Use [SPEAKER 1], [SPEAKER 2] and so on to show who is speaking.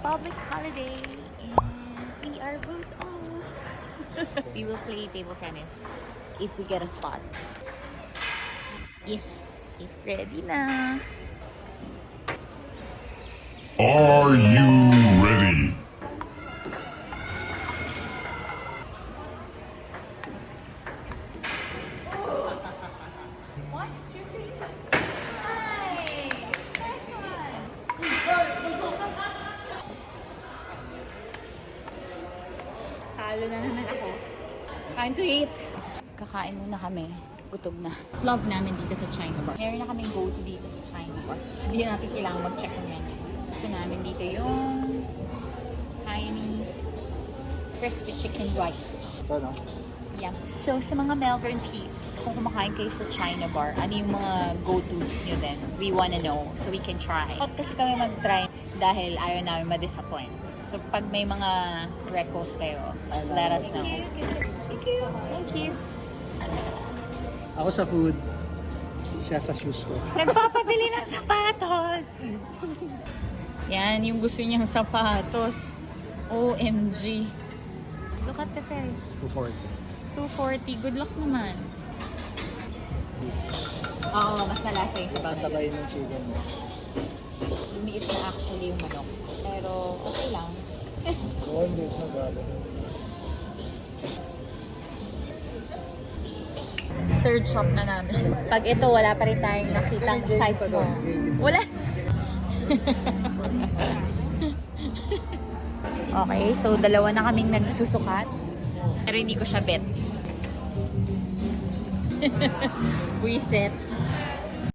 [SPEAKER 1] public holiday and we are both off. We will play table tennis if we get a spot. Yes, if ready na.
[SPEAKER 2] Are you ready?
[SPEAKER 1] One, two, three. Nice! Nice one! Talo na naman ako. Time to eat! Kakain muna kami. Gutom na. Love namin dito sa China Bar. Meron na kaming go-to dito sa China Bar. So, hindi natin kailangan mag-check ng menu. Gusto namin dito yung Chinese crispy chicken rice.
[SPEAKER 3] Ito, no?
[SPEAKER 1] Yeah. So, sa mga Melbourne peeps, kung kumakain kayo sa China Bar, ano yung mga go-to nyo din? We wanna know so we can try. Huwag kasi kami mag-try dahil ayaw namin ma-disappoint. So, pag may mga recos kayo, let us know. Thank you. Thank you.
[SPEAKER 3] Ako sa food, siya sa shoes ko.
[SPEAKER 1] Nagpapabili ng sapatos! Yan, yung gusto niyang sapatos. OMG. Look at the price.
[SPEAKER 3] 240.
[SPEAKER 1] 240. Good luck naman. Oo, mas malasa yung sabaw na yun.
[SPEAKER 3] Sabay ng chicken mo.
[SPEAKER 1] Lumiit na actually yung manok. Pero okay lang.
[SPEAKER 3] Oo, hindi na gado.
[SPEAKER 1] Third shop na namin. Pag ito, wala pa rin tayong nakitang size mo. Wala. Okay, so dalawa na kaming nagsusukat. Pero hindi ko siya bet. Reset.